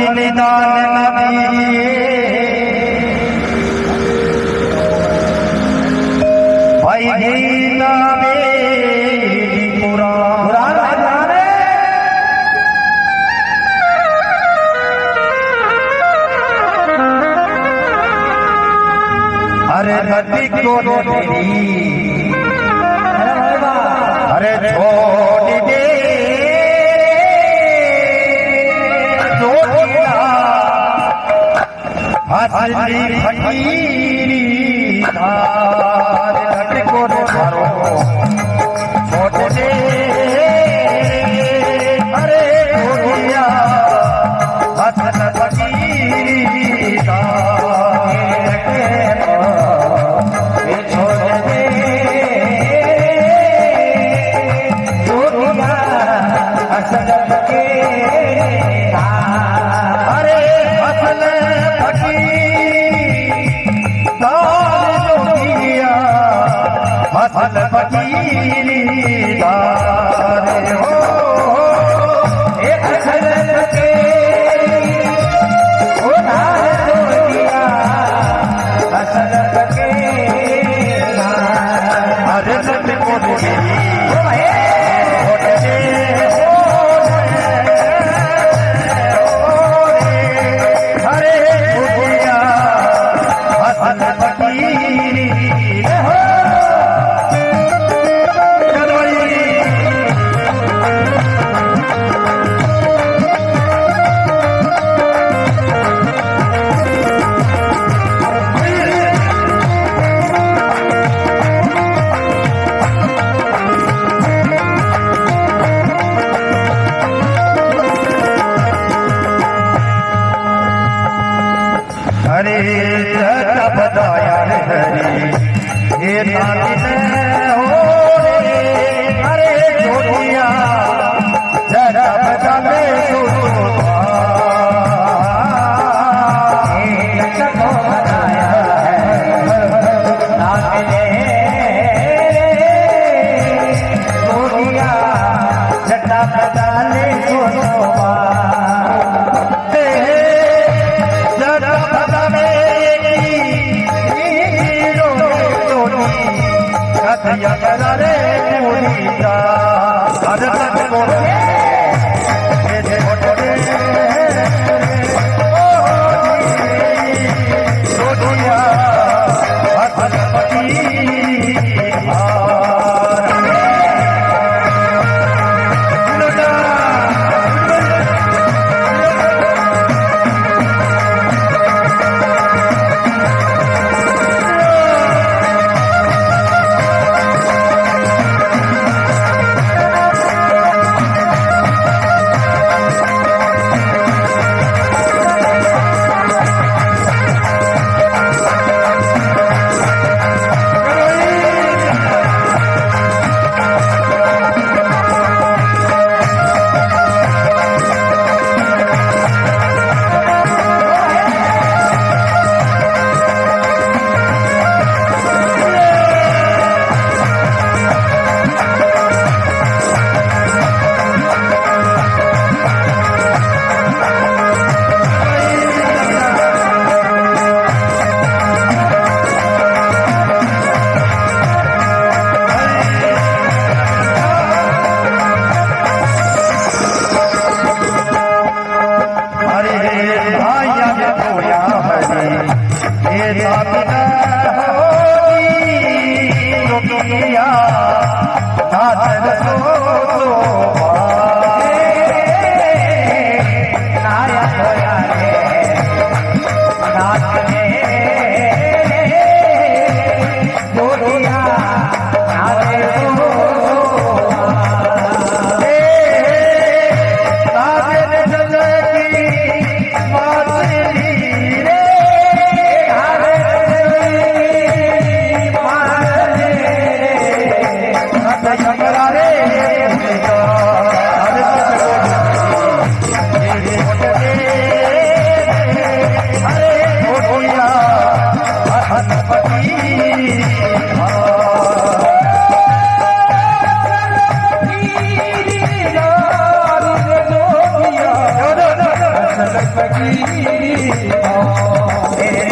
बलिदान नबी भाई गीता मेरी पुराण अरे नदी को तेरी अरे छोड़ दे असली फकीरी नदी को मारो छोड़ दे अरे छोड़िया असल फकीरी असल फकीरी दारे हो असल फकीरी उधार दो दिया असल फकीरी अरे सत को तेरी अरे भूलिया असल फकीरी अरे बताया रे हरी ये हो रे अरे जोड़िया जरा बता ले बताया जोड़िया जटा बता ले या करा रे पूरीता अदर को दुनिया असल फकीरी तेरे